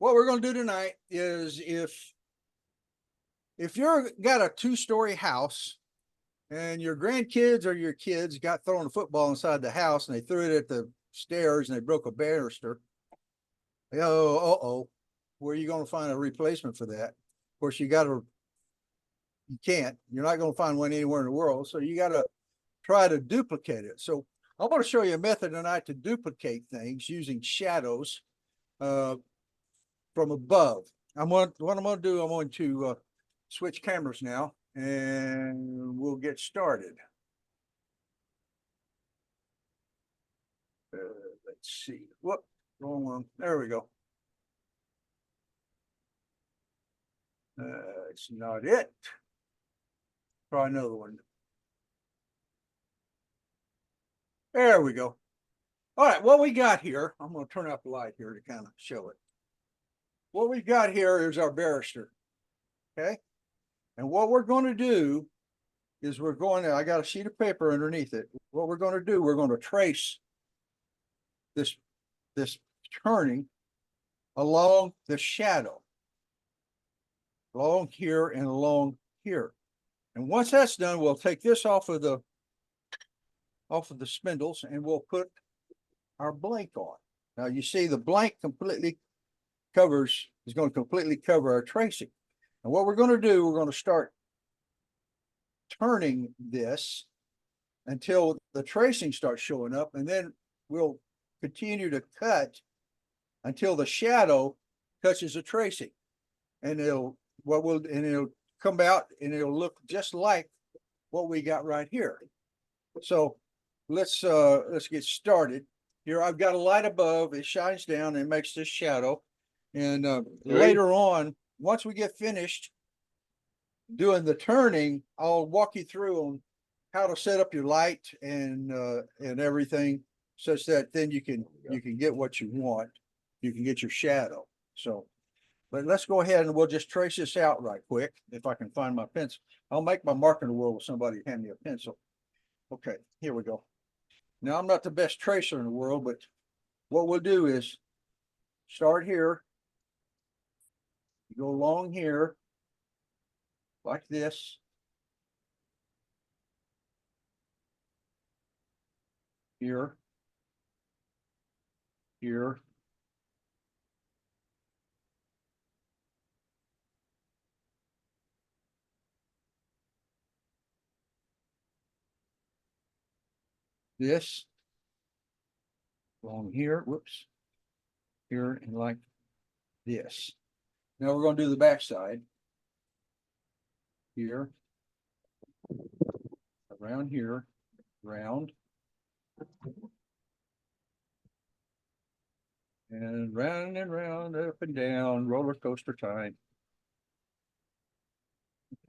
what we're going to do tonight is if you're got a 2-story house and your grandkids or your kids got thrown a football inside the house and they threw it at the stairs and they broke a banister, where are you going to find a replacement for that? Of course, you can't. You're not going to find one anywhere in the world, so you got to try to duplicate it. So I'm going to show you a method tonight to duplicate things using shadows from above. What I'm going to do, I'm going to switch cameras now, and we'll get started. Let's see. Whoop, wrong one. There we go. It's not it. Try another one. There we go. All right, what we got here, I'm going to turn out the light here to kind of show it. What we've got here is our barrister, okay? And what we're going to do is I got a sheet of paper underneath it. What we're going to do, we're going to trace this turning along the shadow, along here and along here. And once that's done, we'll take this off of the spindles and we'll put our blank on. Now you see the blank is going to completely cover our tracing. And what we're going to do, we're going to start turning this until the tracing starts showing up, and then we'll continue to cut until the shadow touches the tracing, and it'll come out and it'll look just like what we got right here. So let's get started. Here I've got a light above, it shines down and makes this shadow. And later on, once we get finished doing the turning, I'll walk you through on how to set up your light and everything, such that then you can get what you want. You can get your shadow. So, but let's go ahead and we'll just trace this out right quick. If I can find my pencil, I'll make my mark in the world with somebody hand me a pencil. Okay, here we go. Now I'm not the best tracer in the world, but what we'll do is start here, go along here like this, here, here, this, along here, whoops, here, and like this. Now we're going to do the back side. Here, around here, round, and round and round, up and down, roller coaster time.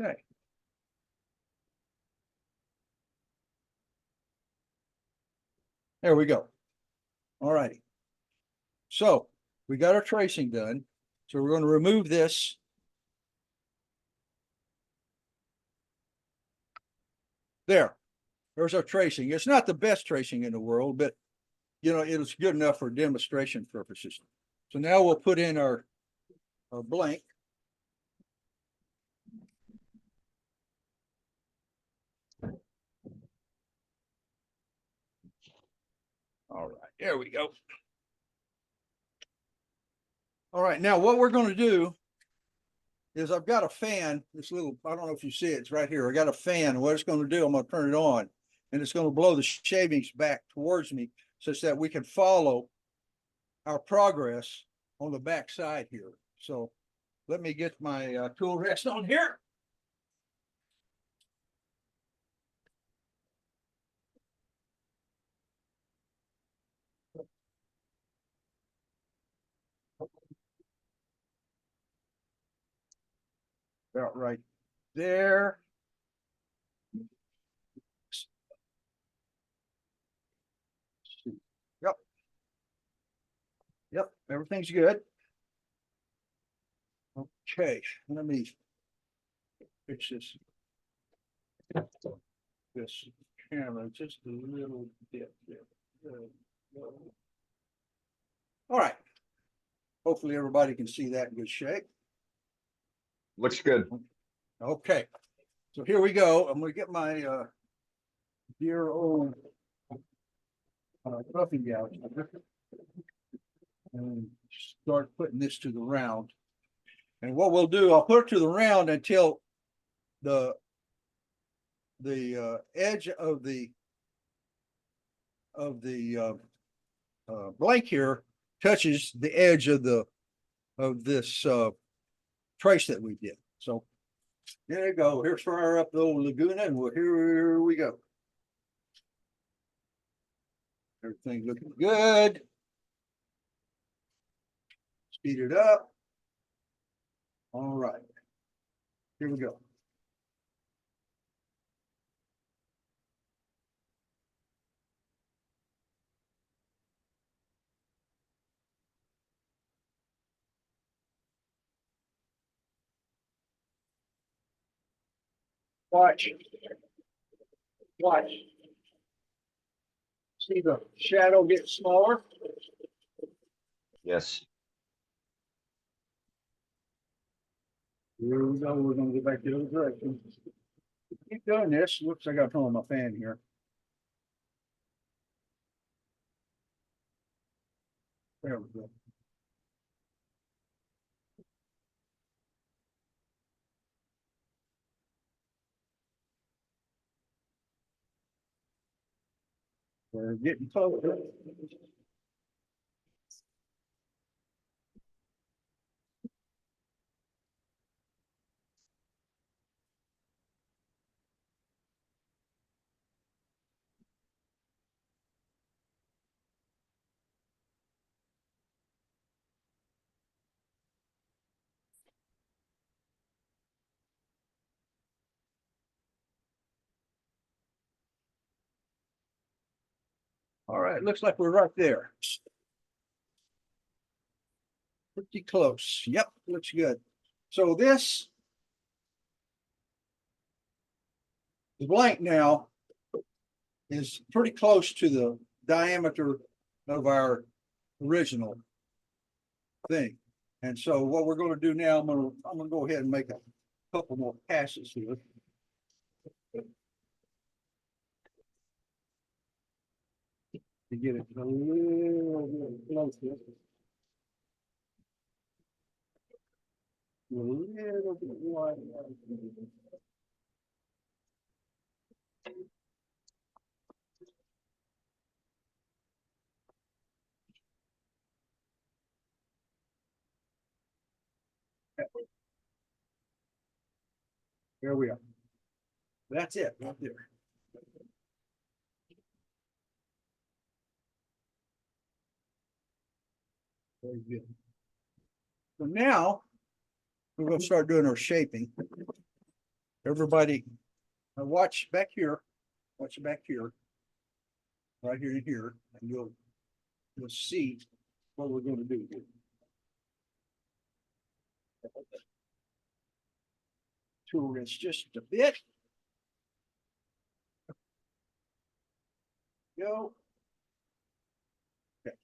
Okay. There we go. All righty. So we got our tracing done. So we're going to remove this. There's our tracing. It's not the best tracing in the world, but it's good enough for demonstration purposes. So now we'll put in our blank. All right, there we go. All right, now what we're going to do is I've got a fan, this little, I don't know if you see it, it's right here. I got a fan. What it's going to do, I'm going to turn it on, and it's going to blow the shavings back towards me such that we can follow our progress on the back side here. So let me get my tool rest on here. About right there. Yep. Yep, everything's good. Okay, let me fix this camera just a little bit. All right. Hopefully everybody can see that in good shape. Looks good. Okay, so here we go. I'm gonna get my dear old roughing gouge and start putting this to the round. And what we'll do, I'll put it to the round until the edge of the blank here touches the edge of this trace that we did. So there you go. Here's fire up the old Laguna, and here we go. Everything looking good. Speed it up. All right. Here we go. Watch. Watch. See the shadow get smaller? Yes. Here we go. We're gonna go back the other direction. Keep doing this. Whoops, I got to turn on my fan here. There we go. We're getting closer. All right, looks like we're right there. Pretty close. Yep, looks good. So this the blank now is pretty close to the diameter of our original thing. And so what we're going to do now, I'm gonna go ahead and make a couple more passes here. To get it a little bit closer. A little bit wider. There we are. That's it right there. Very good. So now we're going to start doing our shaping. Everybody, watch back here. Watch back here. Right here and here, and you'll see what we're going to do here. Tool wrench just a bit. Go. Okay.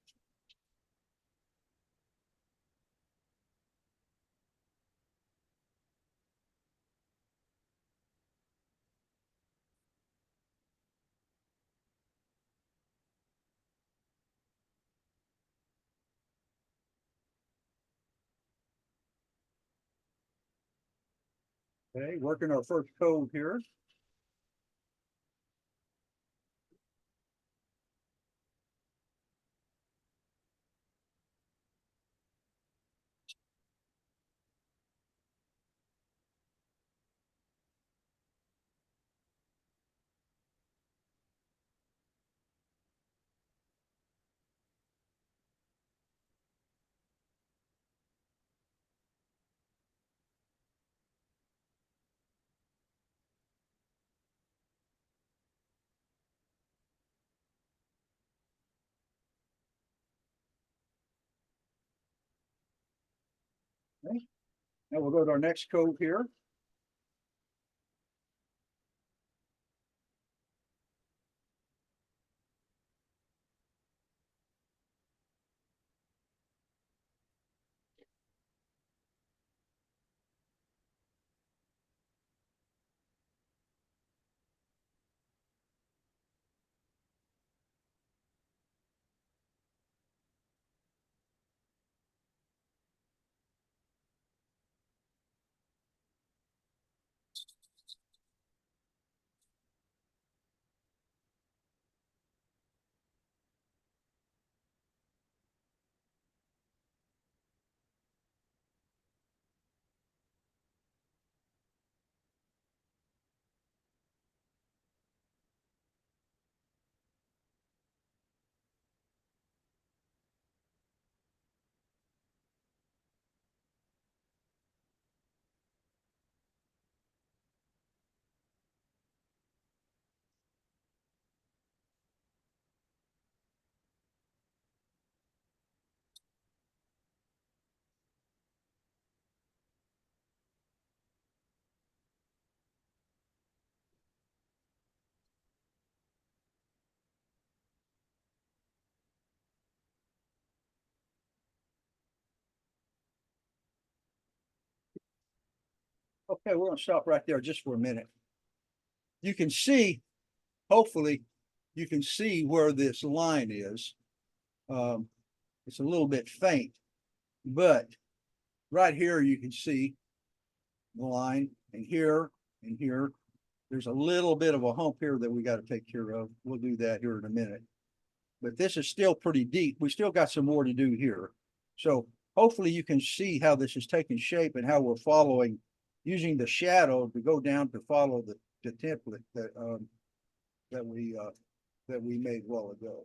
Okay, working our first code here. Okay. Now we'll go to our next code here. Okay, we're gonna stop right there just for a minute. You can see, hopefully, you can see where this line is. It's a little bit faint, but right here you can see the line, and here and here. There's a little bit of a hump here that we got to take care of. We'll do that here in a minute. But this is still pretty deep. We still got some more to do here. So hopefully you can see how this is taking shape and how we're following, using the shadow to go down to follow the template that we made a while ago.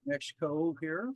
Next cove here.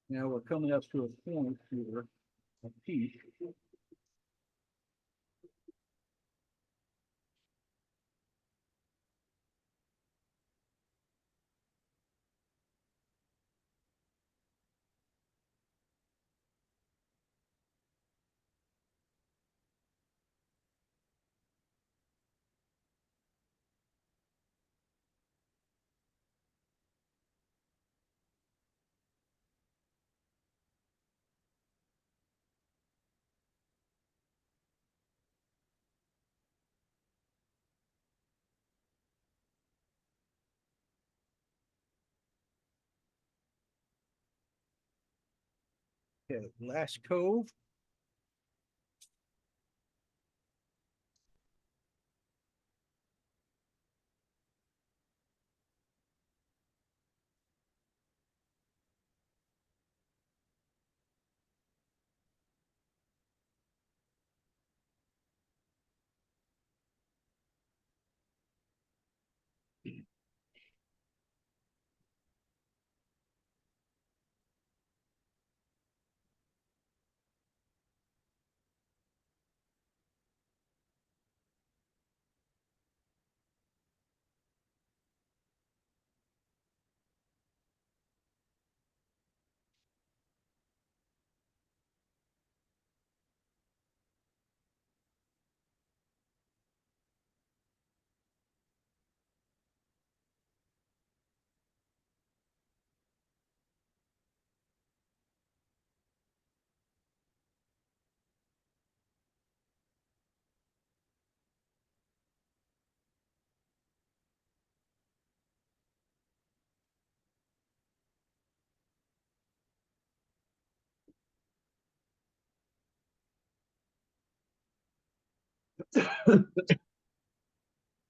Now we're coming up to a point here, a peak. Okay, last cove.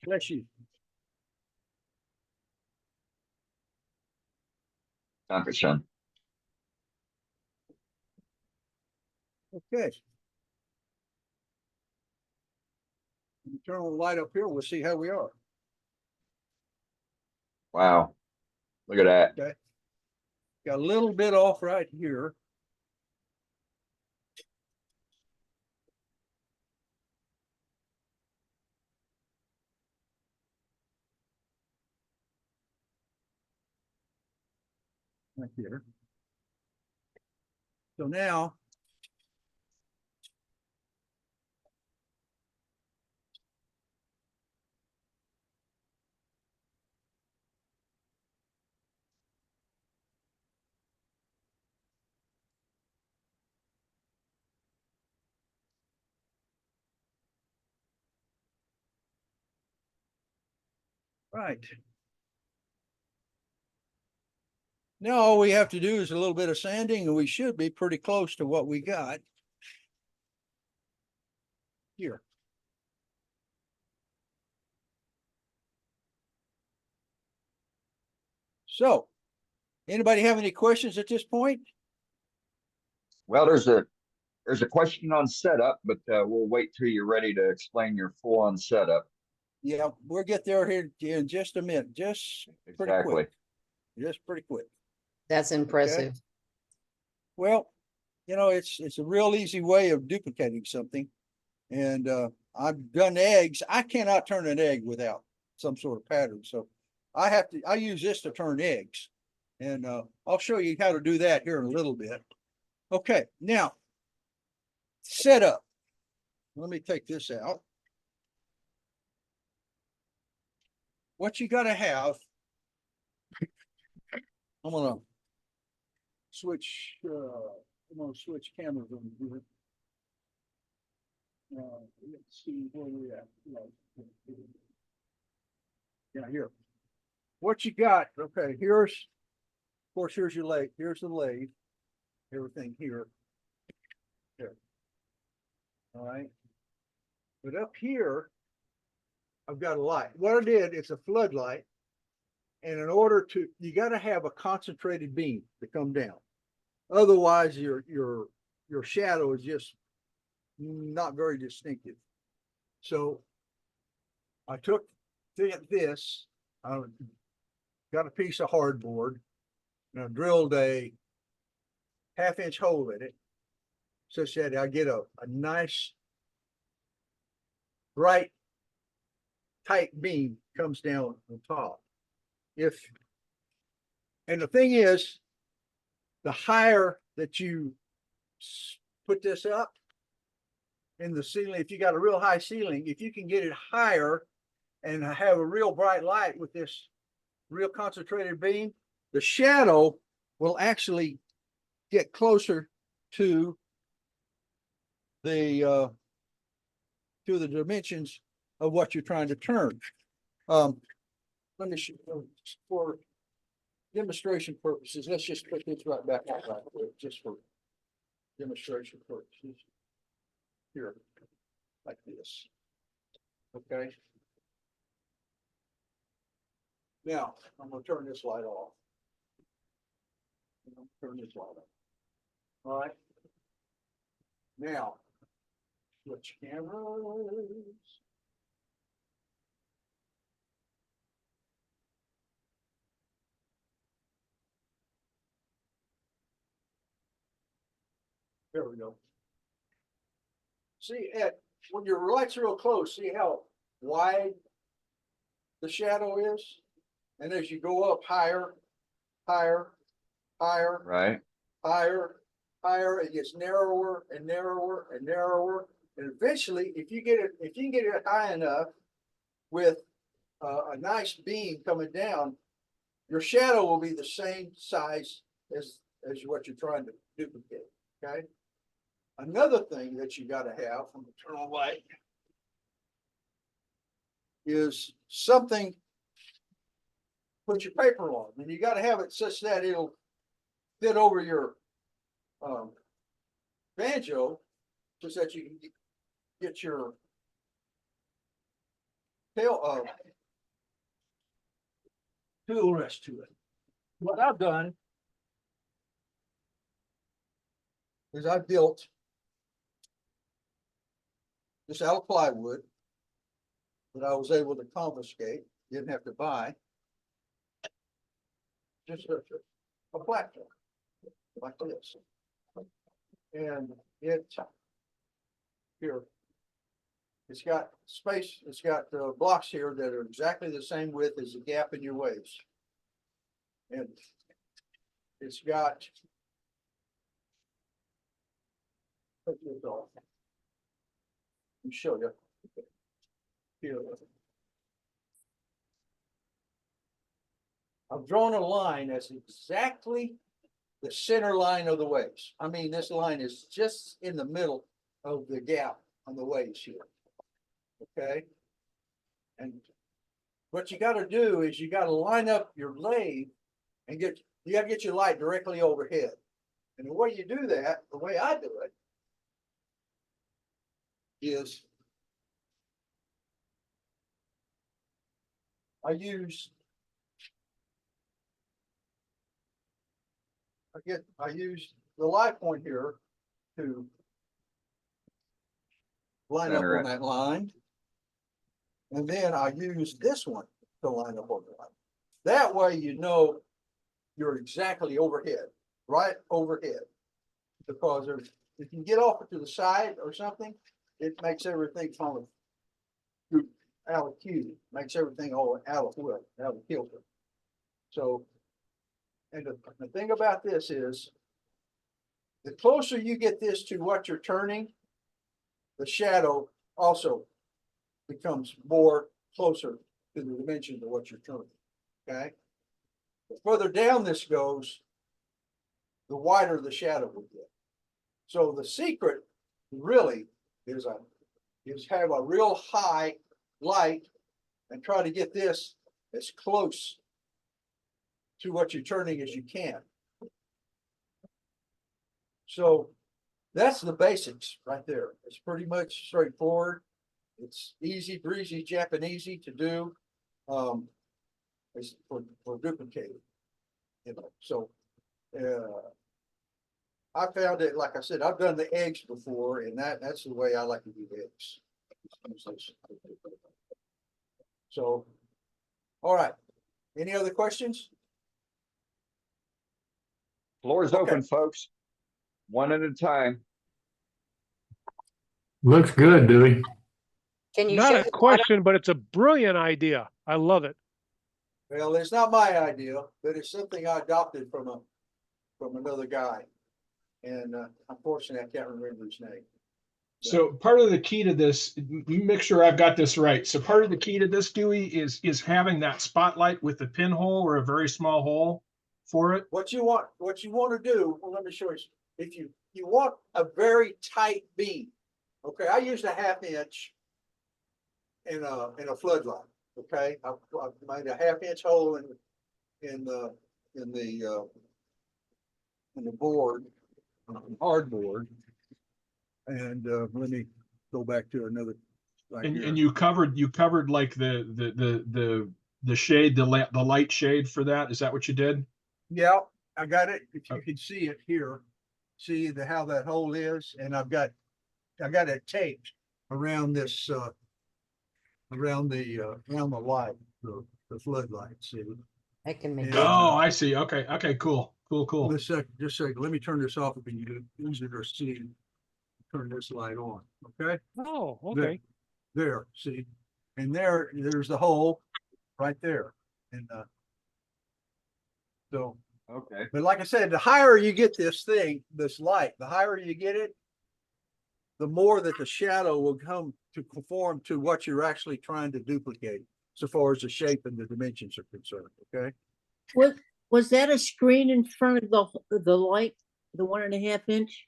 Bless you. Time for Sean. Okay. Turn on the light up here. We'll see how we are. Wow. Look at that. Okay. Got a little bit off right here. Right here. So now Right. Now all we have to do is a little bit of sanding and we should be pretty close to what we got here. So, anybody have any questions at this point? Well, there's a question on setup, but we'll wait till you're ready to explain your full on setup. Yeah, we'll get there here in just a minute, just pretty Exactly. quick, just pretty quick. That's impressive. Well, you know, it's a real easy way of duplicating something. And I've done eggs. I cannot turn an egg without some sort of pattern. So I use this to turn eggs. And I'll show you how to do that here in a little bit. Okay, now setup. Let me take this out. What you got to have, I'm gonna switch cameras on here. Let's see where we're at. Yeah, here. What you got? Okay, here's, of course, here's your lathe. Here's the lathe. Everything here. There. All right. But up here, I've got a light. What I did, it's a floodlight. And in order to, you got to have a concentrated beam to come down. Otherwise, your shadow is just not very distinctive. So I took this, I got a piece of hardboard, and I drilled a 1/2-inch hole in it, such that I get a nice, bright, tight beam comes down on top. And the thing is, the higher that you put this up in the ceiling, if you got a real high ceiling, if you can get it higher and have a real bright light with this real concentrated beam, the shadow will actually get closer to the dimensions of what you're trying to turn. Let me show you, for demonstration purposes, let's just put this right back out right quick, just for demonstration purposes. Here, like this. Okay. Now, I'm gonna turn this light off. Turn this light off. All right. Now, switch cameras. There we go. See, when your light's real close, see how wide the shadow is? And as you go up higher, higher, higher, Right. higher, higher, it gets narrower and narrower and narrower. And eventually, if you can get it high enough with a nice beam coming down, your shadow will be the same size as what you're trying to duplicate. Okay. Another thing that you got to have from the turn on light is something. Put your paper on, and you got to have it such that it'll fit over your banjo, so that you can get your tail tool rest to it. What I've done is I built this out of plywood that I was able to confiscate, didn't have to buy. Just a platform like this. And it's got space, it's got blocks here that are exactly the same width as the gap in your waves. And it's got, let me show you. Here. I've drawn a line that's exactly the center line of the waves. I mean, this line is just in the middle of the gap on the waves here. Okay. And what you gotta do is you gotta line up your lathe and you gotta get your light directly overhead. And the way you do that, the way I do it, is I use the light point here to line up Center on it. that line. And then I use this one to line up on the line. That way you know you're exactly overhead, right overhead. Because if you get off to the side or something, it makes everything kind of out of cue, makes everything all out of kilter. So, and the thing about this is, the closer you get this to what you're turning, the shadow also becomes more closer to the dimensions of what you're turning. Okay. The further down this goes, the wider the shadow will get. So the secret really is have a real high light and try to get this as close to what you're turning as you can. So that's the basics right there. It's pretty much straightforward. It's easy breezy Japanesey to do. It's for duplicating, you know. So I found it, like I said, I've done the eggs before, and that's the way I like to do the eggs. So, all right. Any other questions? Floor is Okay. open, folks. One at a time. Looks good, Dewey. Can you Not show a the bottom? question, but it's a brilliant idea. I love it. Well, it's not my idea, but it's something I adopted from another guy. And unfortunately, I can't remember his name. So part of the key to this, make sure I've got this right. So part of the key to this, Dewey, is having that spotlight with the pinhole or a very small hole for it. What you want to do, well, let me show you. If you want a very tight beam, okay, I used a 1/2 inch in a floodlight. Okay, I've made a 1/2 inch hole in the board, hardboard. And let me go back to another. Right And here. and you covered like the shade, the light shade for that. Is that what you did? Yeah, I got it. If you can see it here, see how that hole is, and I got it taped around this around the light, the floodlight. See. I can make Yeah. it. Oh, I see. Okay. Okay. Cool. Just a second. Let me turn this off. If you easier to see. Turn this light on. Okay. Oh, okay. There. See, and there's the hole, right there, and so. Okay. But like I said, the higher you get this light, the higher you get it, the more that the shadow will come to conform to what you're actually trying to duplicate, so far as the shape and the dimensions are concerned. Okay. Was that a screen in front of the light, the 1.5 inch?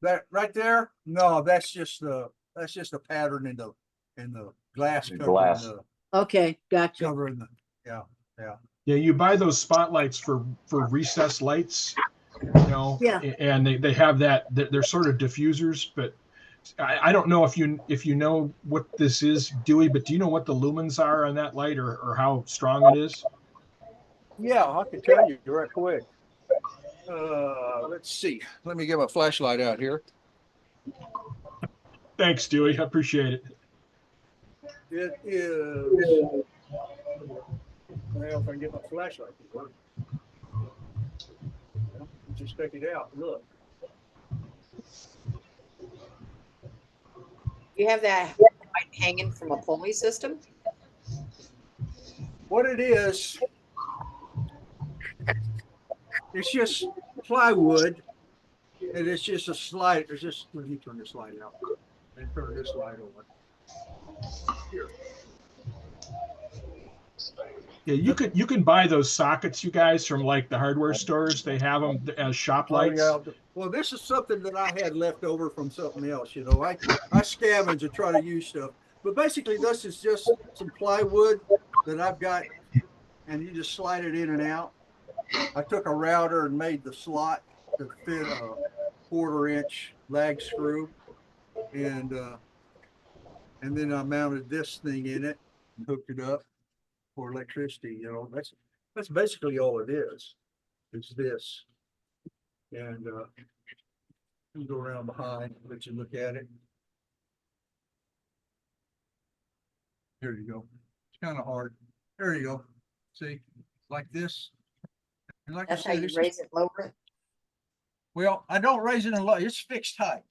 That right there? No, that's just a pattern in the glass The covering glass. Okay, gotcha. yeah. Yeah, you buy those spotlights for recessed lights, you know. Yeah. And they have that. They're sort of diffusers, but I don't know if you know what this is, Dewey. But do you know what the lumens are on that light, or how strong it is? Yeah, I can tell you right quick. Let's see. Let me get my flashlight out here. Thanks, Dewey. I appreciate it. It is. Well, if I can get my flashlight to work. Just check it out. Look. You have that light hanging from a pulley system? What it is, it's just plywood, and it's just a slide. It's just, let me turn this light out and turn this light on. Here. Yeah, you can buy those sockets, you guys, from like the hardware stores. They have them as shop lights. Oh, yeah. Well, this is something that I had left over from something else. You know, I scavenge and try to use stuff. But basically, this is just some plywood that I've got, and you just slide it in and out. I took a router and made the slot to fit a 1/4-inch lag screw, and then I mounted this thing in it and hooked it up for electricity. You know, that's basically all it is. It's this, and you go around behind, let you look at it. Here you go. It's kind of hard. There you go. See, like this. And like That's I how said, you it's raise it, lower it? well, I don't raise it in low. It's fixed height.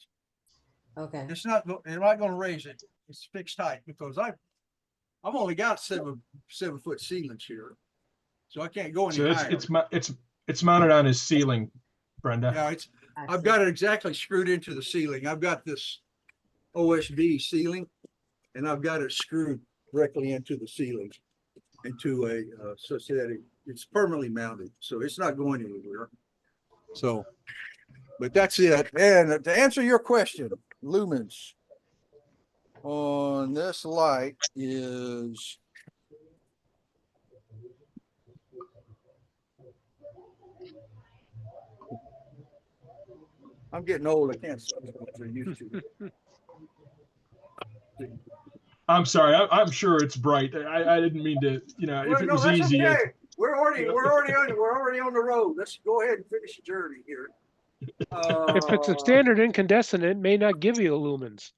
Okay. It's not. I'm not going to raise it. It's fixed height because I've only got 7-foot ceilings here, so I can't go any So higher. it's mounted on his ceiling, Brenda. Yeah, I've got it exactly screwed into the ceiling. I've got this OSB ceiling, and I've got it screwed directly into the ceiling, into a such that it's permanently mounted, so it's not going anywhere. So, but that's it. And to answer your question, lumens on this light is I'm getting old. I can't see what I used to. I'm sorry. I'm sure it's bright. I didn't mean to, if Well, it no, was that's easy. okay. We're already on the road. Let's go ahead and finish the journey here. If it's a standard incandescent, it may not give you lumens.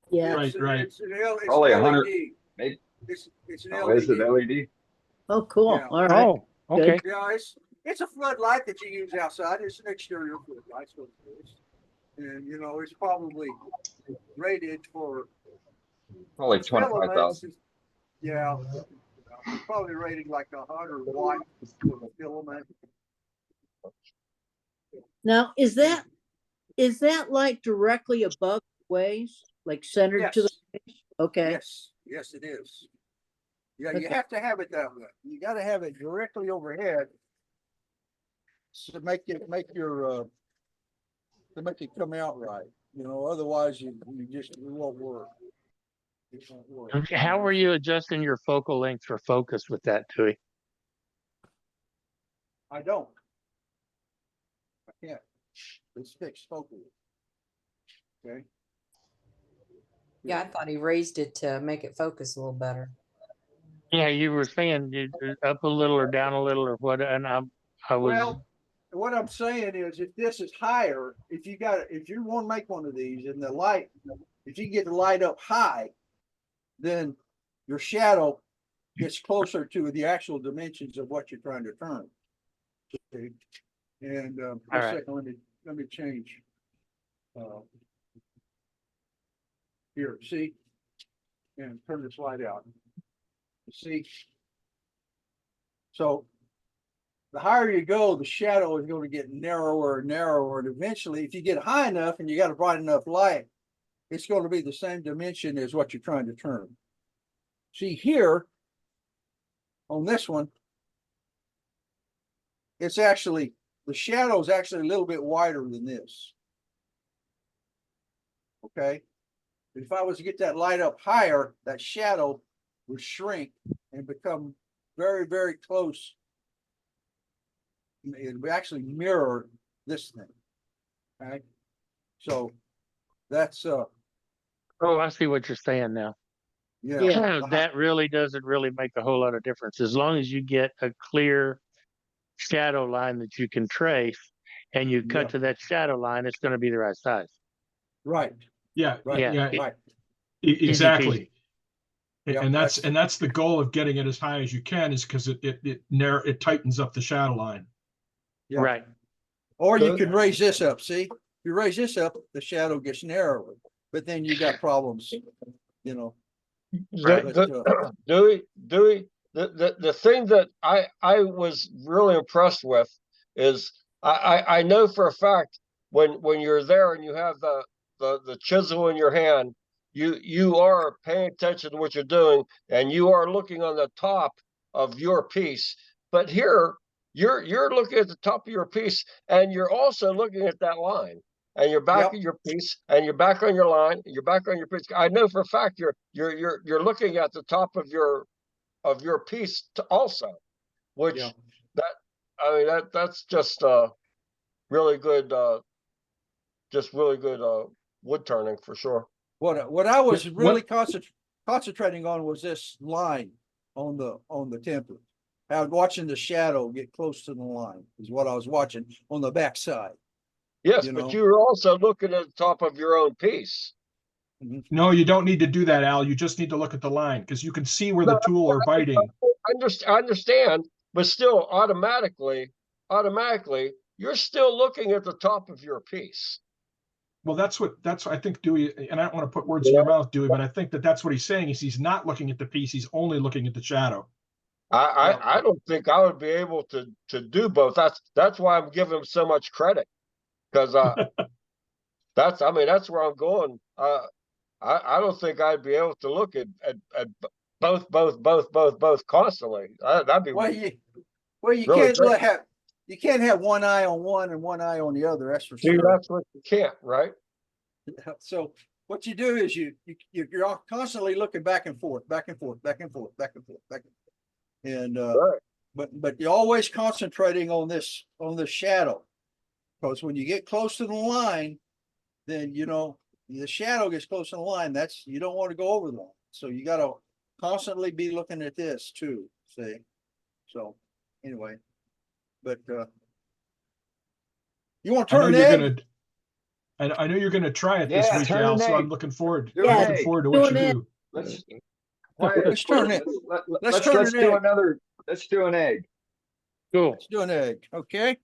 Yeah. Right, right. It's an Probably LED. 100, maybe. It's an Oh, is it LED. LED? Oh, cool. Yeah. All right. Oh, okay. Yeah, it's a floodlight that you use outside. It's an exterior floodlight, so it's, and it's probably rated for Probably its filaments 25,000. Yeah, it's probably rated like 100 watt for the filament. Now, is that light directly above the ways, like centered to the Yes, ways? Okay. yes, it is. Yeah, you Okay. have to have it that way. You got to have it directly overhead to make it come out right. Otherwise it won't work. It won't work. Okay, how were you adjusting your focal length for focus with that, Dewey? I don't. I can't. It's fixed focal. Okay. Yeah, I thought he raised it to make it focus a little better. Yeah, you were saying up a little or down a little or what, and I was. Well, what I'm saying is, if this is higher, if you want to make one of these, and if you get the light up high, then your shadow gets closer to the actual dimensions of what you're trying to turn. Okay. And All a right. second, let me change. Here, see, and turn this light out. See, so the higher you go, the shadow is going to get narrower and narrower, and eventually, if you get high enough and you got a bright enough light, it's going to be the same dimension as what you're trying to turn. See here, on this one, it's actually, the shadow is actually a little bit wider than this. Okay. If I was to get that light up higher, that shadow would shrink and become very, very close. It would actually mirror this thing. Okay. So that's Oh, I see what you're saying now. yeah. Yeah. That really doesn't really make a whole lot of difference as long as you get a clear shadow line that you can trace, and you cut Yeah. to that shadow line. It's going to be the right size. Right. Yeah, Right. Yeah. Right. exactly. Yep, And that's the goal of getting it as high as you can, is because it tightens up the shadow line. Yeah. Right. Or you can raise this up. See, if you raise this up, the shadow gets narrower, but then you got problems, Right. But, Dewey, the thing that I was really impressed with is I know for a fact when you're there and you have the chisel in your hand, you are paying attention to what you're doing, and you are looking on the top of your piece. But here you're looking at the top of your piece, and you're also looking at that line. and you're back Yep. at your piece, and you're back on your line, and you're back on your piece. I know for a fact you're looking at the top of your piece also, which Yeah. that's just really good, just really good wood turning for sure. What I was Yeah, really concentrating on was this line on the template. I was watching the shadow get close to the line is what I was watching on the back side. Yes, You but know? you were also looking at the top of your own piece. No, you don't need to do that, Al. You just need to look at the line because you can see where the No, tool are biting. I understand, but still automatically, you're still looking at the top of your piece. Well, that's I think Dewey, and I don't want to put words in Yeah. your mouth, Dewey, but I think that's what he's saying is he's not looking at the piece. He's only looking at the shadow. I don't think I would be able to do both. That's why I'm giving him so much credit, because that's where I'm going. I don't think I'd be able to look at both constantly. That'd be Well, you really can't great. you can't have one eye on one and one eye on the other. That's for See, sure. that's what you can't, right? So what you do is you're constantly looking back and forth, back and forth, back and forth, back and forth, back and forth. And Right. but you're always concentrating on this shadow. Because when you get close to the line, then the shadow gets close to the line. You don't want to go over the line. So you gotta constantly be looking at this too. See? So anyway, but you want to I know turn an you're egg? gonna. I know you're gonna try it this Yeah, week, turn Al. an So I'm egg. looking forward. Do I'm an looking egg. forward to what you Do an egg. do. Let's Let's turn it. Let's turn let's an do egg. let's do an egg. Cool. Let's do an egg. Okay.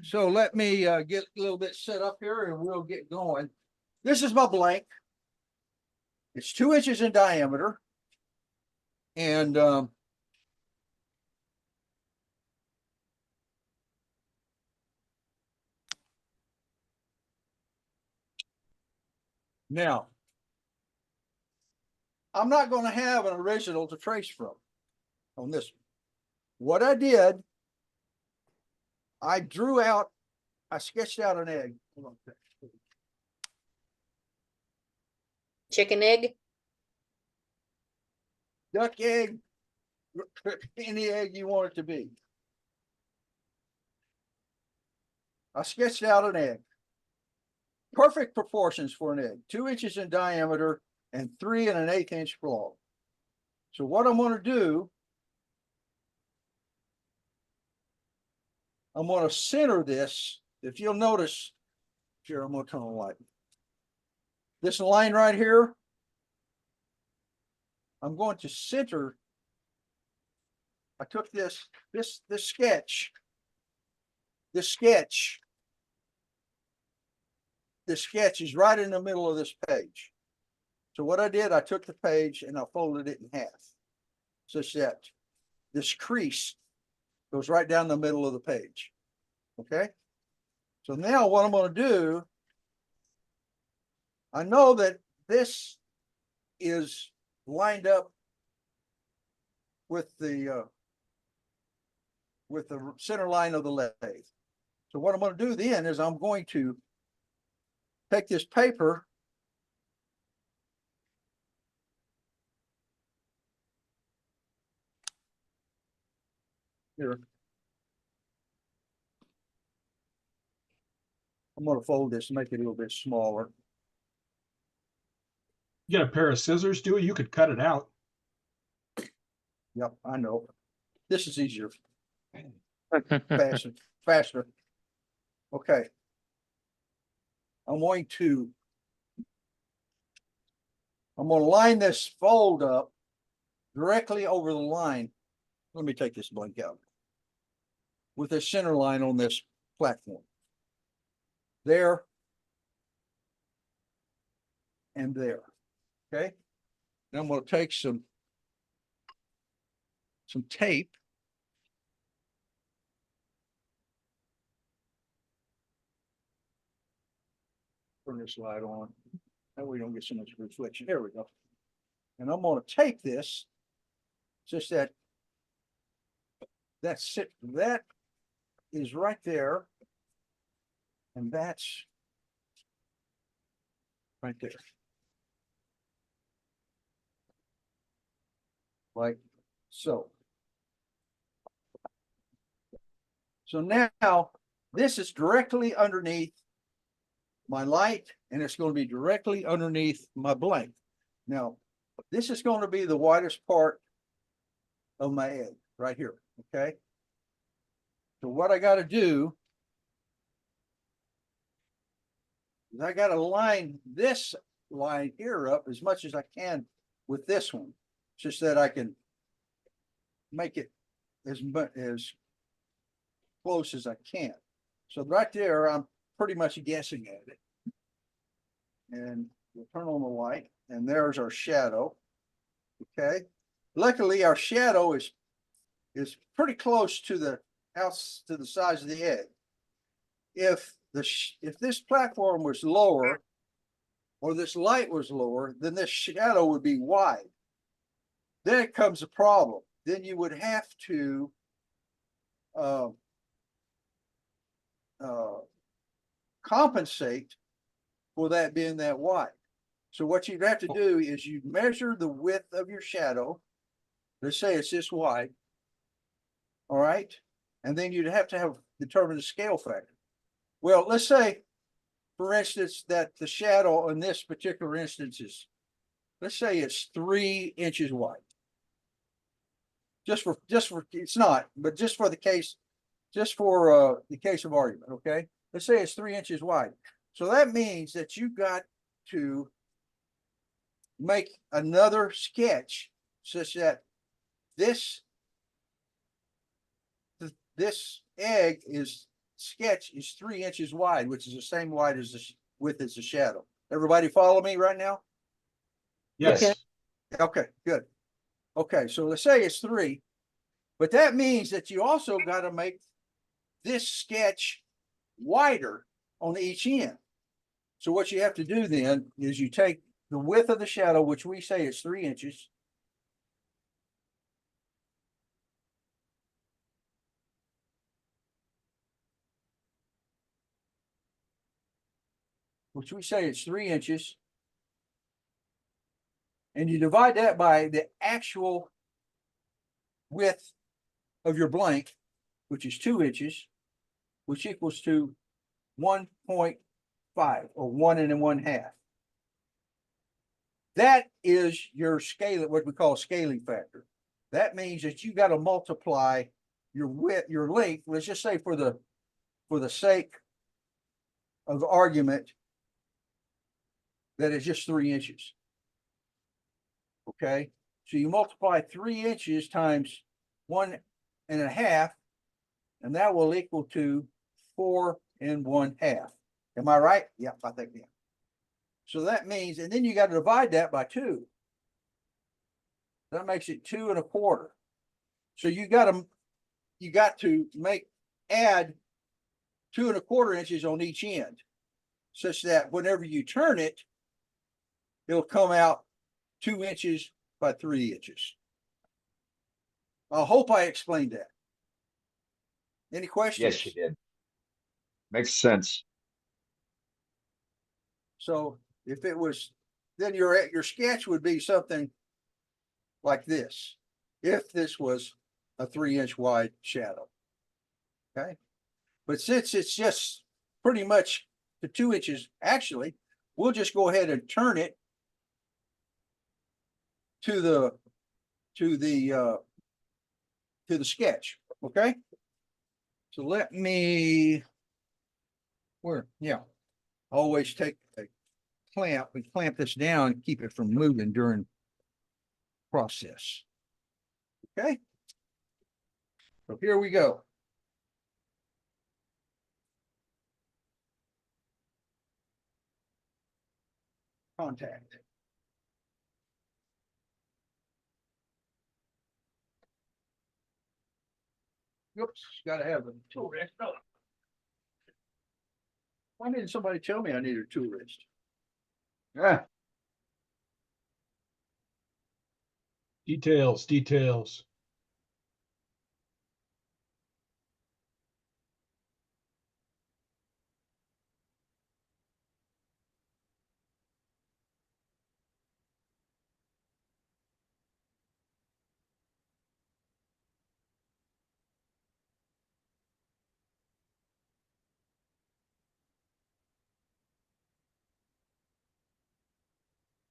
So let me get a little bit set up here and we'll get going. This is my blank. It's 2 inches in diameter. And now I'm not going to have an original to trace from on this one. What I did, I sketched out an egg. Hold on a second. Chicken egg? Duck egg, any egg you want it to be. I sketched out an egg. Perfect proportions for an egg, 2 inches in diameter and 3 1/8 inch long. So what I'm going to do, I'm going to center this. If you'll notice, here, I'm going to turn on the light. This line right here, I'm going to center. I took this sketch. This sketch is right in the middle of this page. So what I did, I took the page and I folded it in half, such that this crease goes right down the middle of the page. Okay. So now what I'm going to do, I know that this is lined up with the center line of the lathe. So what I'm going to do then is I'm going to take this paper here. I'm going to fold this and make it a little bit smaller. You got a pair of scissors, Dewey? You could cut it out. Yep, I know. This is easier. Faster. Okay. I'm going to line this fold up directly over the line. Let me take this blank out. With the center line on this platform. There. And there. Okay. Then I'm going to take some tape. Turn this light on. That way we don't get so much reflection. There we go. And I'm going to tape this just that is right there. And that's right there. Like so. So now this is directly underneath my light, and it's going to be directly underneath my blank. Now, this is going to be the widest part of my egg right here. Okay. So what I got to do is I got to line this line here up as much as I can with this one, just that I can make it as close as I can. So right there, I'm pretty much guessing at it. And we'll turn on the light, and there's our shadow. Okay. Luckily, our shadow is pretty close to the house, to the size of the egg. If this platform was lower, or this light was lower, then this shadow would be wide. Then it comes a problem. Then you would have to compensate for that being that wide. So what you'd have to do is you measure the width of your shadow. Let's say it's this wide. All right. And then you'd have to determine the scale factor. Well, let's say, for instance, that the shadow in this particular instance is, let's say it's 3 inches wide. Just for it's not, but just for the case of argument, okay? Let's say it's 3 inches wide. So that means that you've got to make another sketch such that this egg sketch is 3 inches wide, which is the same wide as the width as the shadow. Everybody follow me right now? Yes. Okay, good. Okay, so let's say it's 3, but that means that you also got to make this sketch wider on each end. So what you have to do then is you take the width of the shadow, which we say is 3 inches. Which we say is 3 inches. And you divide that by the actual width of your blank, which is 2 inches, which equals to 1.5 or 1.5. That is your scale, what we call a scaling factor. That means that you got to multiply your width, your length. Let's just say for the sake of argument, that is just 3 inches. Okay, so you multiply 3 inches times 1.5, and that will equal to 4.1/2. Am I right? Yeah, I think yeah. So that means, and then you got to divide that by 2. That makes it 2.25. So you got to add 2.25 inches on each end, such that whenever you turn it, it'll come out 2 inches by 3 inches. I hope I explained that. Any questions? Yes, you did. Makes sense. So if it was, then your sketch would be something like this, if this was a 3-inch wide shadow. Okay. But since it's just pretty much the 2 inches, actually, we'll just go ahead and turn it to the sketch. Okay. So let me, always take a clamp and clamp this down and keep it from moving during process. Okay. So here we go. Contact. Oops, gotta have a tool rest. Oh. Why didn't somebody tell me I needed a tool rest? Yeah. Details.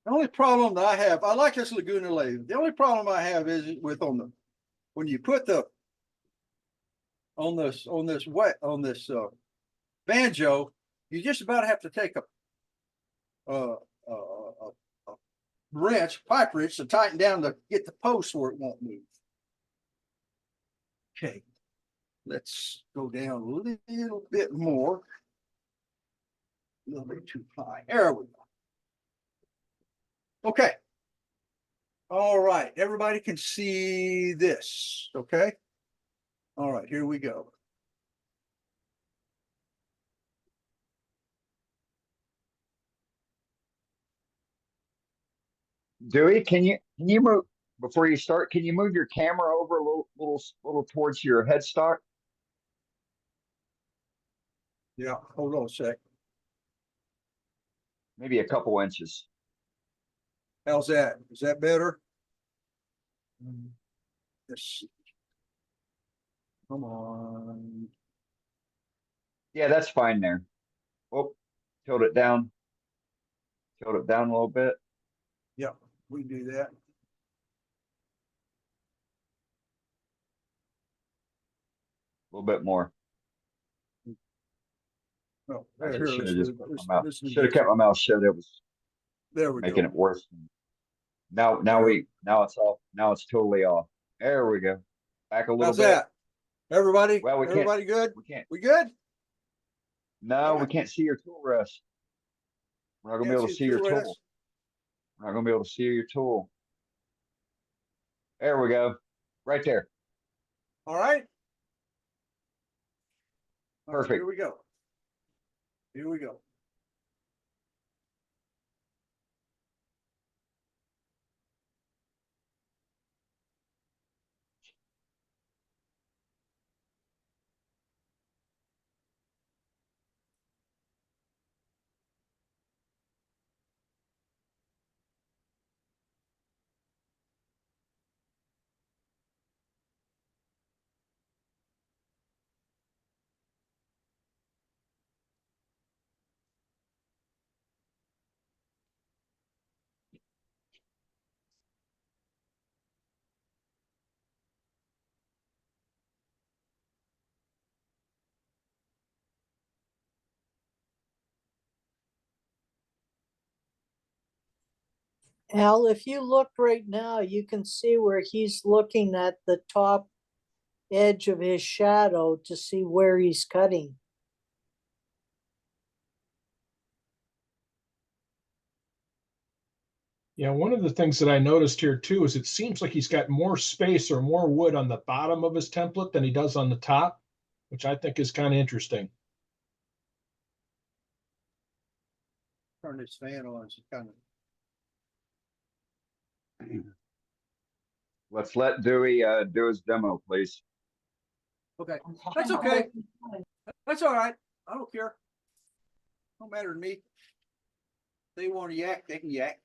The only problem that I have, I like this Laguna lathe. The only problem I have is with when you put on this banjo, you just about have to take a pipe wrench to tighten down to get the post where it won't move. Okay, let's go down a little bit more. A little bit too high. There we go. Okay. All right, everybody can see this, okay? All right, here we go. Dewey, can you move before you start? Can you move your camera over a little towards your headstock? Yeah, hold on a sec. Maybe a couple inches. How's that? Is that better? Let's see. Come on. Yeah, that's fine there. Oh, tilt it down. Tilt it down a little bit. Yeah, we do that. A little bit more. Oh, I here, should have let's just do- kept let's- my mouth. let's do Should have this. kept my mouth shut. It was There we making go. it worse. Now it's off. Now it's totally off. There we go. Back a little How's bit. that? Everybody, Well, we can't- everybody good? We can't. We good? No, we Yeah. can't see your tool rest. We're not gonna be Can't able to see your the tool. rest? We're not gonna be able to see your tool. There we go. Right there. All right. All right, Perfect. here we go. Here we go. Al, if you look right now, you can see where he's looking at the top edge of his shadow to see where he's cutting. Yeah, one of the things that I noticed here too is it seems like he's got more space or more wood on the bottom of his template than he does on the top, which I think is kind of interesting. Turn this fan on, it's kind of. Let's let Dewey do his demo, please. Okay, that's okay. That's all right. I don't care. Don't matter to me. They want to yak, they can yak.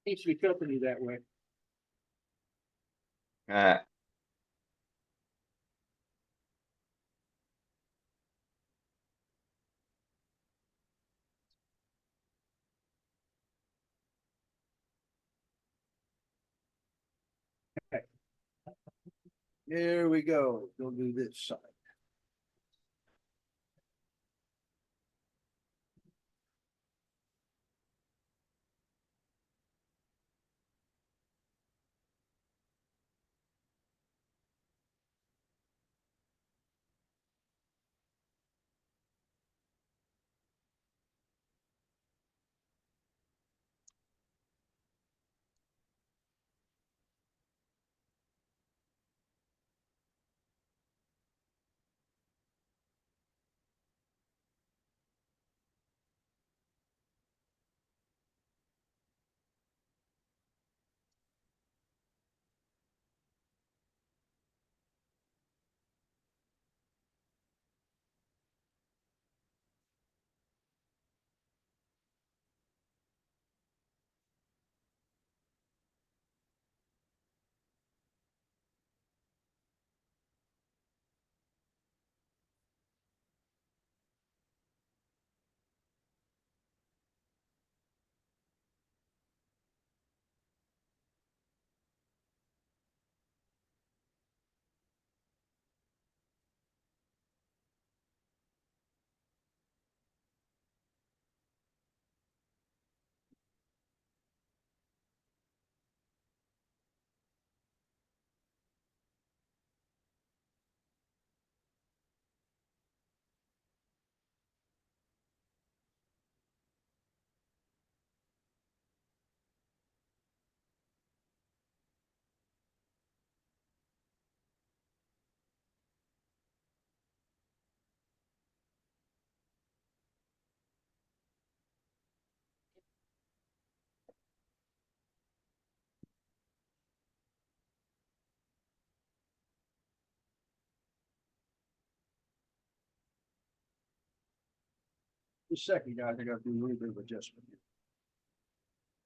Keeps me company that way. Uh, There we go. We'll do this side. Just a second, guys, I gotta do a little bit of adjustment.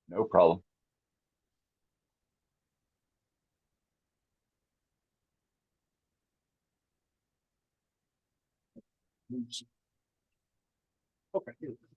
No problem. Oops. Okay. here we go.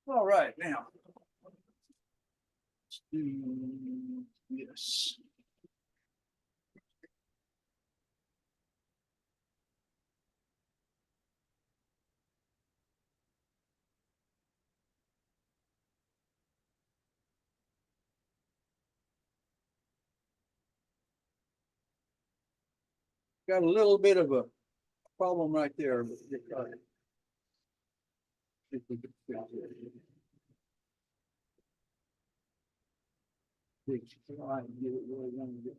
All right, now. Let's do this. Got a little bit of a problem right there. But if we could fix it. Try and get it where we want to get.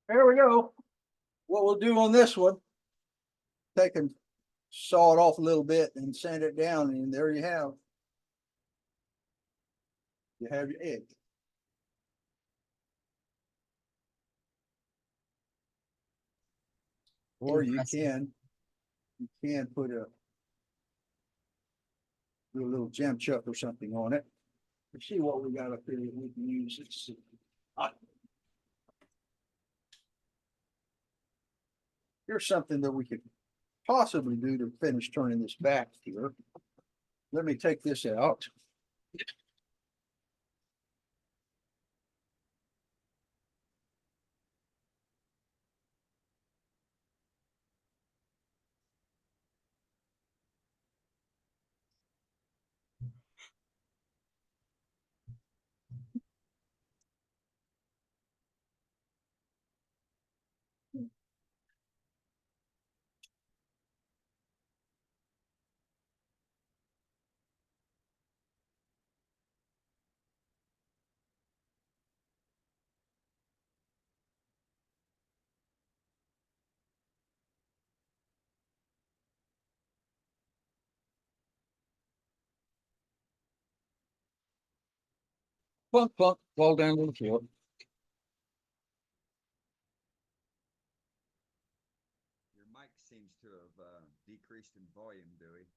There we go. What we'll do on this one, take and saw it off a little bit and sand it down, and there you have. You have your edge. Or Impressive. you can put do a little jam chuck or something on it. Let's see what we got up here that we can use. Let's see. Here's something that we could possibly do to finish turning this back here. Let me take this out. Plunk, plunk, fall down to the floor. Your mic seems to have decreased in volume, Dewey.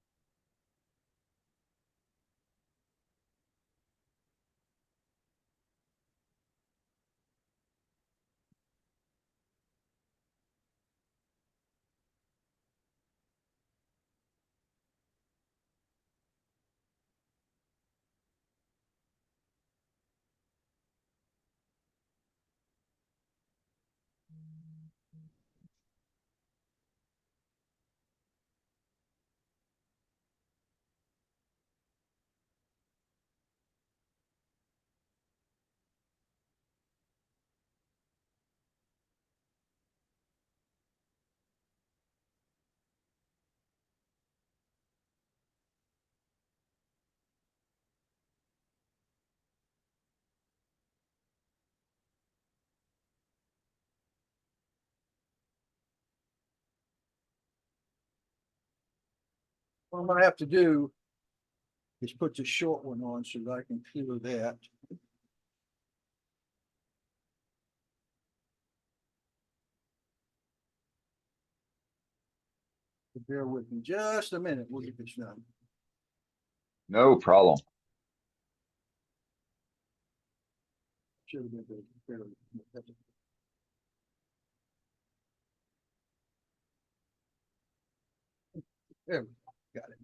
What I'm gonna have to do is put the short one on so that I can feel that. Bear with me just a minute. We'll get this done. No problem. Should have been fairly. There we go. Got it.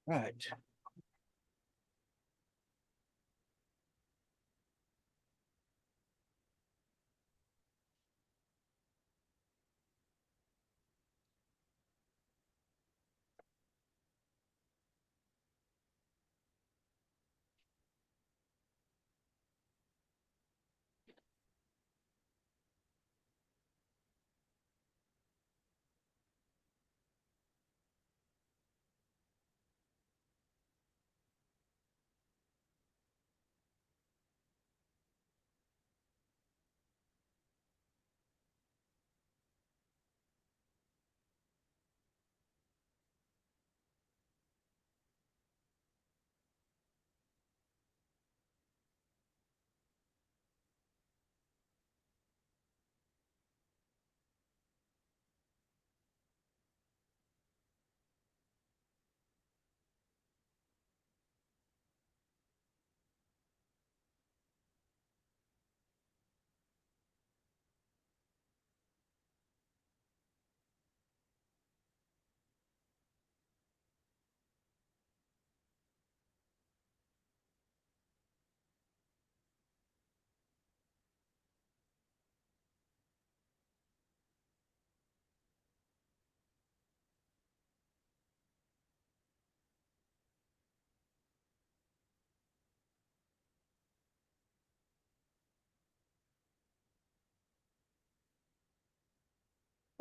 Right.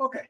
Okay.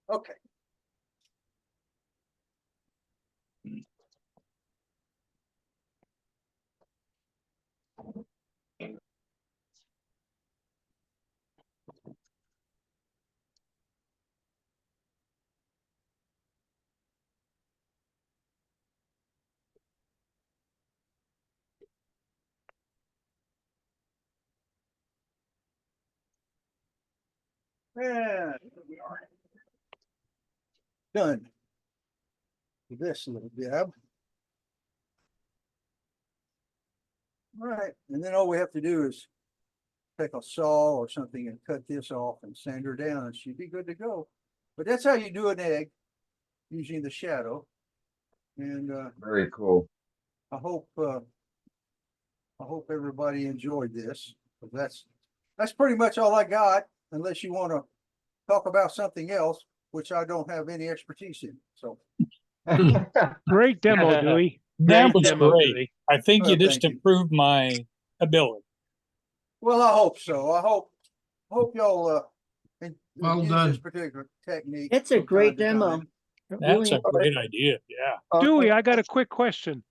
Okay. And here we are. Done. With this little dab. All right, and then all we have to do is take a saw or something and cut this off and sand her down, and she'd be good to go. But that's how you do an egg, using the shadow. And Very cool. I hope everybody enjoyed this. But that's pretty much all I got, unless you want to talk about something else, which I don't have any expertise in. So Great demo, Dewey. That Great was demo, great. Dewey. I think you Well, just thank you. improved my ability. well, I hope so. I hope y'all Well use done. this particular technique. It's a from great time to demo. time. That's a Really, great idea. Yeah. Dewey, I got a quick question.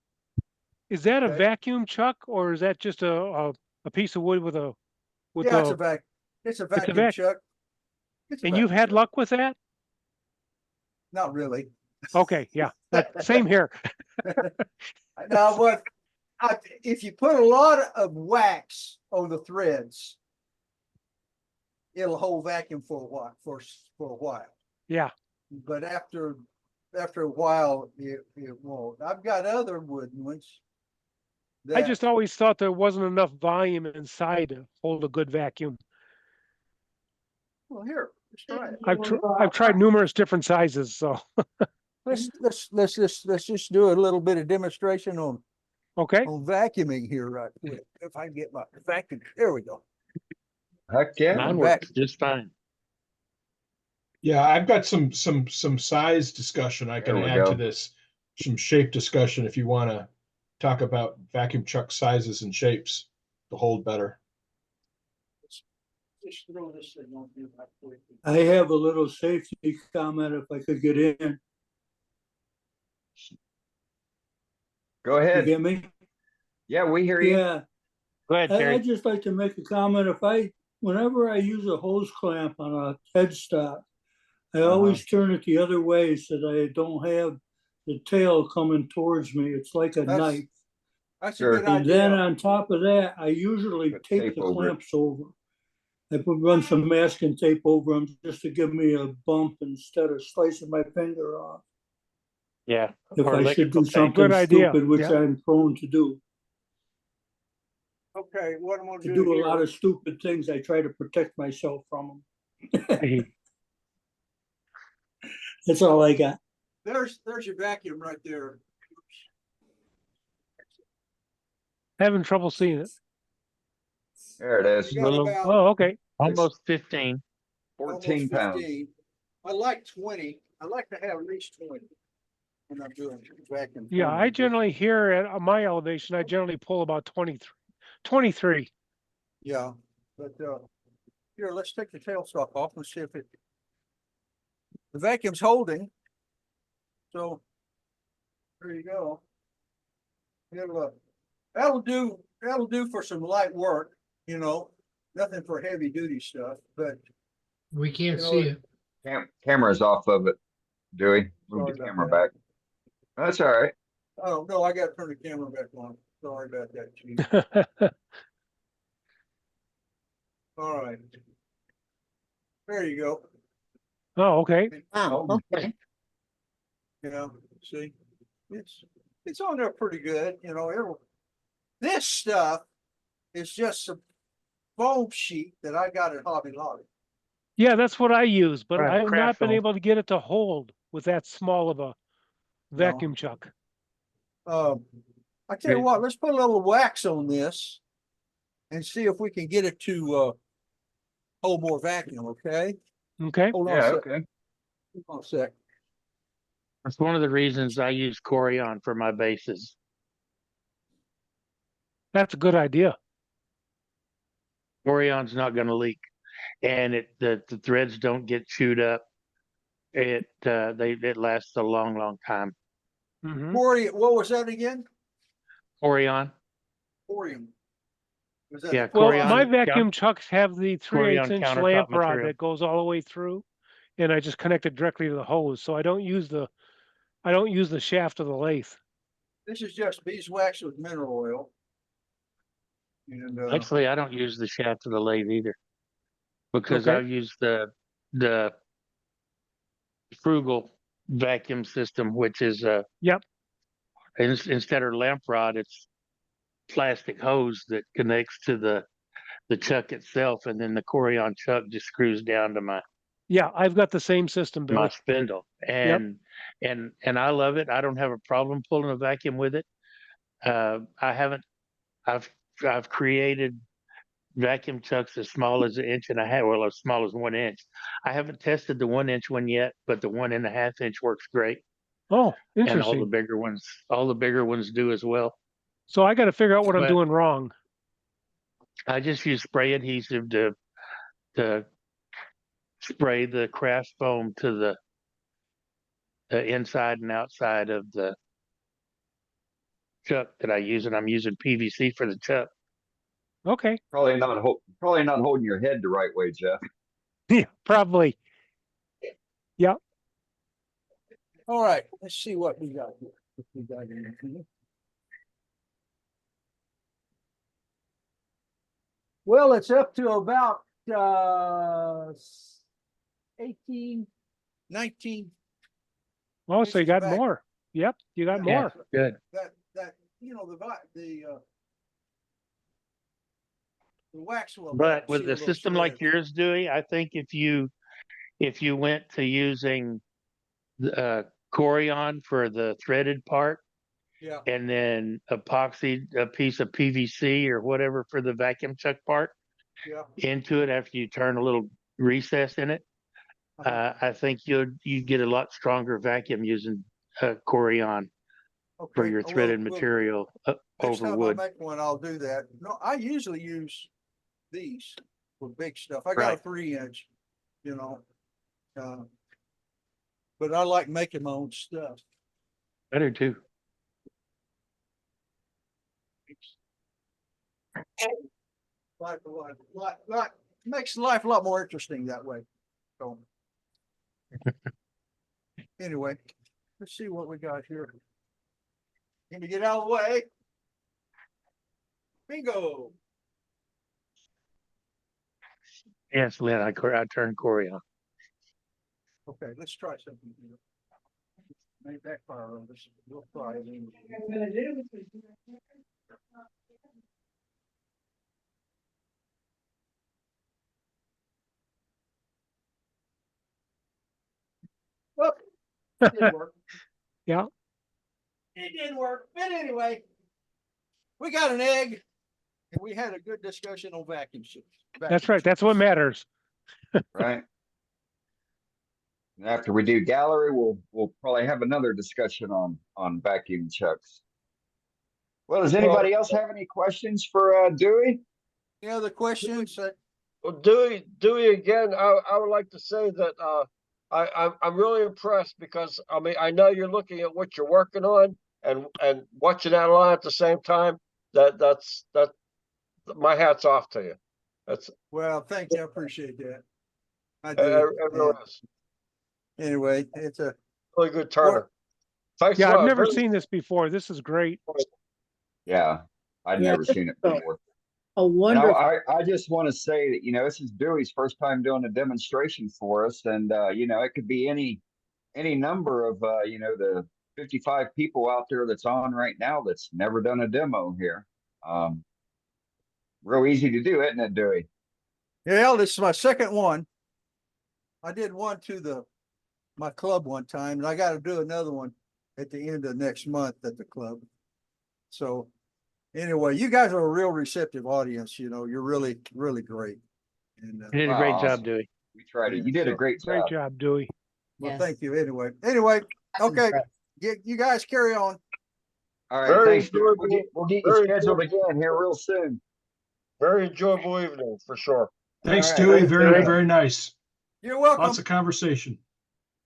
Is that a Okay. vacuum chuck or is that just a piece of wood with a Yeah, it's a vacuum vac- chuck. It's a and you've vacuum had chuck. luck with that? Not really. Okay, yeah. Same here. Now, if you put a lot of wax on the threads, it'll hold vacuum for a while. For a while, Yeah. but after a while, it won't. I've got other wooden ones. I just always thought there wasn't enough volume inside to hold a good vacuum. Well, here, let's try it. I've tried numerous different sizes, so Let's just do a little bit of demonstration on okay. vacuuming here, right quick. If I can get my vacuum, there we go. Heck yeah. Mine back. works just fine. Yeah, I've got some size discussion I can There we add to go. this. Some shape discussion if you want to talk about vacuum chuck sizes and shapes to hold better. Just throw this thing on here right quick. I have a little safety comment if I could get in. Go You ahead. get me? Yeah, we hear you. Yeah, Go ahead, I'd Terry. just like to make a comment. Whenever I use a hose clamp on a headstock, I always turn it the other way so that I don't have the tail coming towards me. It's like a That's knife. That's Sure. a good And then idea. on top of that, I usually Put tape tape the over it. clamps over. I run some masking tape over them just to give me a bump instead of slicing my finger off. Yeah. If or I should electrical do tape. something Good idea. stupid, which Yeah. I'm prone to do. Okay, what I'm gonna To do do a here. lot of stupid things, I try to protect myself from them. That's all I got. There's your vacuum right there. Having trouble seeing it. There it is. You got Little- about Oh, okay. Almost 15. 14 almost pounds. 15. I like 20. I like to have at least 20 when I'm doing vacuum. Yeah, I cleaning. generally here at my elevation, I generally pull about 23. Yeah, but here, let's take the tailstock off and see if the vacuum's holding. So there you go. That'll do for some light work, nothing for heavy duty stuff, but We can't You know, see it. Camera's off of it, Dewey. Move Sorry the about camera that. back. That's all right. oh no, I gotta turn the camera back on. Sorry about that, Chief. All right. There you go. Oh, okay. wow, Oh. okay. See, it's on there pretty good, this stuff It's just some foam sheet that I got at Hobby Lobby. Yeah, that's what I use, but Right, I have not craft been foam. able to get it to hold with that small of a vacuum chuck. I tell you Right. what, let's put a little wax on this and see if we can get it to hold more vacuum, okay? Okay. Hold on a Yeah, sec. okay. Hold on a sec. That's one of the reasons I use Corian for my bases. That's a good idea. Corian's not going to leak, and the threads don't get chewed up. It lasts a long time. Hmm. Corey, what was that again? Corian, Corium. Was that yeah, Well, Corian. my vacuum chucks have the 3/8 Corian inch countertop lamp rod material. that goes all the way through, and I just connect it directly to the hose. So I don't use the shaft of the lathe. This is just beeswax with mineral oil. And Actually, I don't use the shaft of the lathe either, because Okay. I've used the frugal vacuum system, which is Yep. instead of lamp rod, it's plastic hose that connects to the chuck itself, and then the Corian chuck just screws down to my Yeah, I've got the same system, Billy. spindle, Yep. and I love it. I don't have a problem pulling a vacuum with it. I haven't. I've created vacuum chucks as small as 1.5 inches, well, as small as 1 inch. I haven't tested the 1 inch one yet, but the 1.5 inch works great, Oh, and all the bigger ones do as well. So I got to figure out what I'm But doing wrong. I just use spray adhesive to spray the craft foam to the inside and outside of the chuck that I use, and I'm using PVC for the chuck. Okay. Probably not holding your head the right way, Jeff. Yeah, probably. Yep. all right, let's see what we got here. What we got in here. Well, it's up to about 18, 19. Oh, so you Inches got back. more. Yep, you got Yeah. more. Good. That the wax will. But with seal a those system like threads. yours, Dewey, I think if you went to using Corian for the threaded part, Yeah, and then epoxy a piece of PVC or whatever for the vacuum chuck part yeah. into it after you turn a little recess in it, I think you'd get a lot stronger vacuum using Corian Okay. for your threaded material Next over time wood. I make one, I'll do that. No, I usually use these for big stuff. I got a Right. 3 inch, you know. But I like making my own stuff. I do too. Makes life a lot more interesting that way. So anyway, let's see what we got here. Can you get out of the way? Bingo. Yes, Lynn, I turned Corian. Okay, let's try something here. May backfire on this. We'll try it. Well, it didn't work. Yeah. It didn't work. But anyway, we got an egg and we had a good discussion on vacuum seals. That's right. That's what matters. Right. And after we do gallery, we'll probably have another discussion on vacuum chucks. Well, does anybody else have any questions for Dewey? Any other questions? Well, Dewey again, I would like to say that I'm really impressed because I mean I know you're looking at what you're working on and watching that line at the same time. That's my hat's off to you. That's Well, thank you. I appreciate that. I it, do. it really is Anyway, it's a really good turner. Thanks Yeah, a I've lot. never Very- seen this before. This is great. Yeah, I'd Yeah, never seen it before. A And wonderful. I just want to say that, this is Dewey's first time doing a demonstration for us. And, it could be any number of, the 55 people out there that's on right now that's never done a demo here. Real easy to do, isn't it, Dewey? Yeah, this is my second one. I did one to my club one time, and I got to do another one at the end of next month at the club. So anyway, you guys are a real receptive audience. You know, you're really, really great. And You did a Wow, great awesome. job, Dewey. We tried it. Yeah, You did a so- great Great job. job, Dewey. well, Yes. thank you. Anyway, That's okay, impressive. you guys carry on. All right, Very thanks, Dewey. enjoyable. We'll get you Very scheduled enjoyable. again here real soon. Very enjoyable evening for sure. Thanks, All right, Dewey. thanks, Very, Dewey. very nice. You're welcome. Lots of conversation.